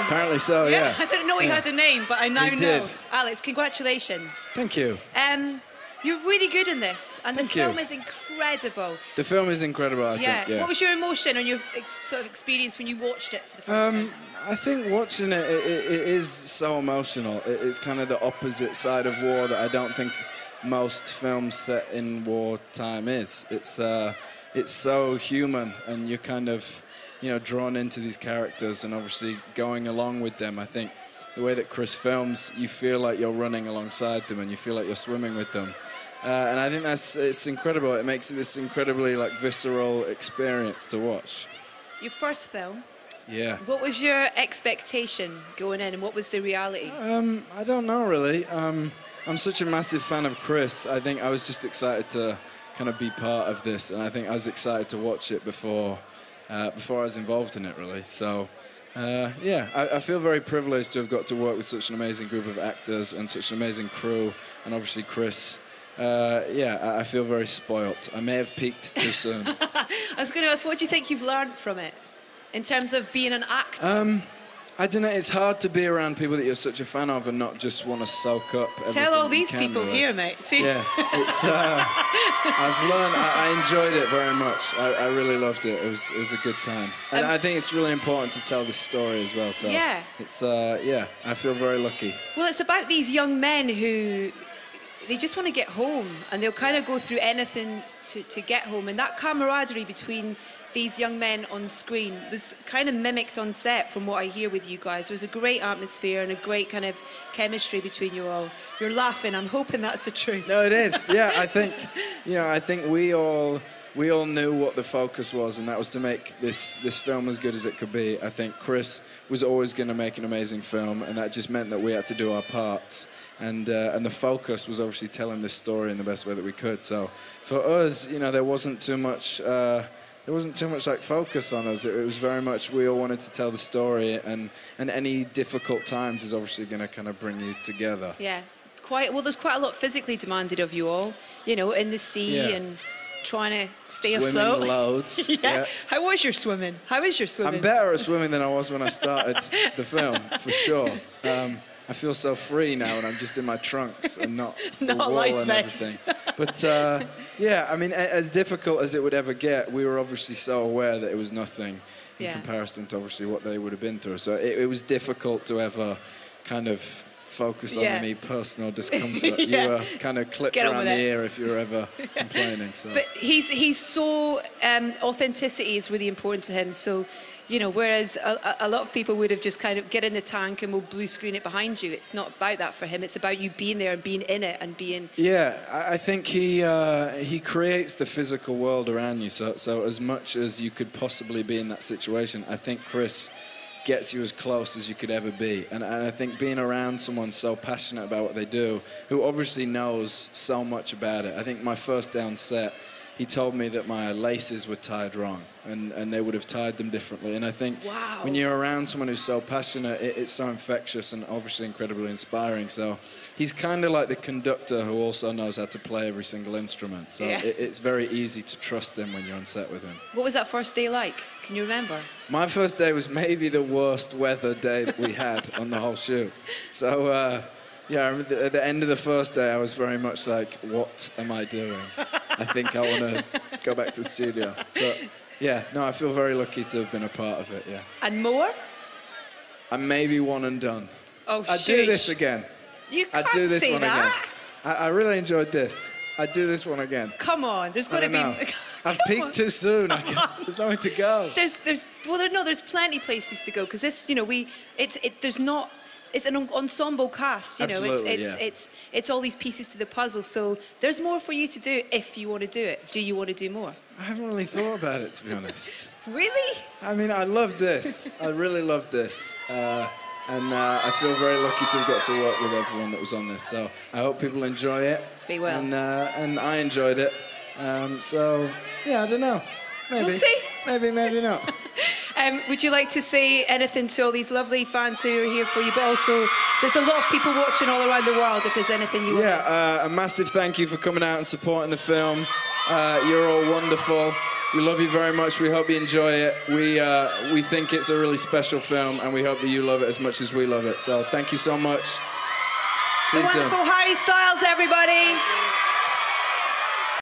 Apparently so, yeah. I didn't know he had a name, but I now know. Did. Alex, congratulations. Thank you. You're really good in this, and Thank the film you. is incredible. The film is incredible, I think, yeah. What was your emotion and your sort of experience when you watched it for the first time? I think watching it is so emotional. It's kind of the opposite side of war that I don't think most films set in wartime is. It's so human, and you're kind of, you know, drawn into these characters and obviously going along with them. I think the way that Chris films, you feel like you're running alongside them and you feel like you're swimming with them. And I think it's incredible. It makes it this incredibly visceral experience to watch. Your first film. Yeah. What was your expectation going in, and what was the reality? I don't know really. I'm such a massive fan of Chris. I think I was just excited to kind of be part of this, and I think I was excited to watch it before I was involved in it really. So. Yeah, I feel very privileged to have got to work with such an amazing group of actors and such an amazing crew, and obviously Chris. Yeah, I feel very spoilt. I may have peaked too soon. I was going to ask, what do you think you've learned from it in terms of being an actor? I don't know, it's hard to be around people that you're such a fan of and not just want to soak up everything. Tell all these you can, people really. here, mate. See? Yeah, it's, I've learned, I enjoyed it very much. I really loved it. It was a good time. And I think it's really important to tell this story as well. So yeah. It's, yeah, I feel very lucky. Well, it's about these young men who, they just want to get home, and they'll kind of go through anything to get home. And that camaraderie between these young men on screen was kind of mimicked on set from what I hear with you guys. There was a great atmosphere and a great kind of chemistry between you all. You're laughing, I'm hoping that's the truth. No, it is. Yeah, I think, you know, I think we all knew what the focus was, and that was to make this film as good as it could be. I think Chris was always going to make an amazing film, and that just meant that we had to do our parts. And the focus was obviously telling this story in the best way that we could. So for us, you know, there wasn't too much focus on us. It was very much we all wanted to tell the story, and any difficult times is obviously going to kind of bring you together. Yeah, there's quite a lot physically demanded of you all, you know, in the sea and trying to stay afloat. Swimming loads. Yeah. How was your swimming? How is your swimming? I'm better at swimming than I was when I started the film, for sure. I feel so free now, and I'm just in my trunks and not the wall and everything. But yeah, I mean, as difficult as it would ever get, we were obviously so aware that it was nothing in comparison to obviously what they would have been through. So it was difficult to ever kind of focus on any personal discomfort. You were kind of clipped around the ear if you were ever complaining. So. But he's so authenticity is really important to him. So. You know, whereas a lot of people would have just kind of get in the tank and we'll blue screen it behind you. It's not about that for him. It's about you being there and being in it and being... Yeah, I think he creates the physical world around you. So as much as you could possibly be in that situation, I think Chris gets you as close as you could ever be. And I think being around someone so passionate about what they do, who obviously knows so much about it. I think my first day on set, he told me that my laces were tied wrong, and they would have tied them differently. And I think when you're around someone who's so passionate, it's so infectious and obviously incredibly inspiring. So he's kind of like the conductor who also knows how to play every single instrument. So it's very easy to trust him when you're on set with him. What was that first day like? Can you remember? My first day was maybe the worst weather day that we had on the whole shoot. So yeah, I remember at the end of the first day, I was very much like, what am I doing? I think I want to go back to the studio. But yeah, no, I feel very lucky to have been a part of it, yeah. And more? I'm maybe one and done. Oh, I'd do this again. You can't I'd do this say one that. again. I really enjoyed this. I'd do this one again. Come on, there's got to be... I've peaked too soon. There's nowhere to go. There's plenty places to go, because this, you know, it's an ensemble cast, you know. It's all these pieces to the puzzle. So there's more for you to do if you want to do it. Do you want to do more? I haven't really thought about it, to be honest. Really? I mean, I loved this. I really loved this. And I feel very lucky to have got to work with everyone that was on this. So I hope people enjoy it. They will. And I enjoyed it. So, yeah, I don't know. Maybe. We'll see. Maybe not. Would you like to say anything to all these lovely fans who are here for you? But also, there's a lot of people watching all around the world, if there's anything you want. Yeah, a massive thank you for coming out and supporting the film. You're all wonderful. We love you very much. We hope you enjoy it. We think it's a really special film, and we hope that you love it as much as we love it. So thank you so much. See you soon. Wonderful Harry Styles, everybody.